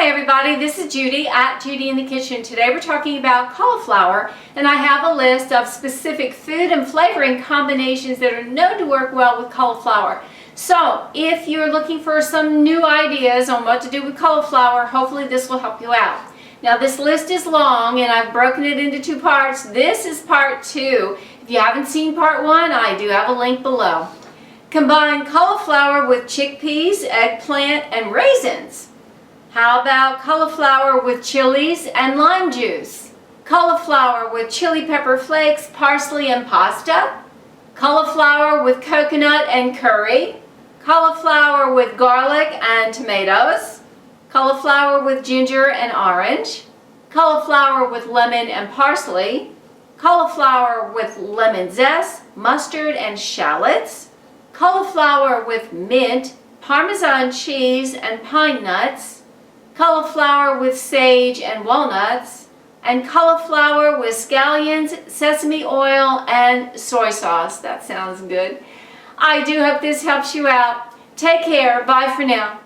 Hi everybody, this is Judy at Judy in the Kitchen. Today we're talking about cauliflower, and I have a list of specific food and flavoring combinations that are known to work well with cauliflower. So if you're looking for some new ideas on what to do with cauliflower, hopefully this will help you out. Now this list is long and I've broken it into two parts. This is part 2. If you haven't seen part 1, I do have a link below. Combine cauliflower with chickpeas, eggplant, and raisins. How about cauliflower with chilies and lime juice? Cauliflower with chili pepper flakes, parsley, and pasta? Cauliflower with coconut and curry? Cauliflower with garlic and tomatoes? Cauliflower with ginger and orange? Cauliflower with lemon and parsley? Cauliflower with lemon zest, mustard, and shallots? Cauliflower with mint, Parmesan cheese, and pine nuts? Cauliflower with sage and walnuts? And cauliflower with scallions, sesame oil, and soy sauce. That sounds good. I do hope this helps you out. Take care. Bye for now.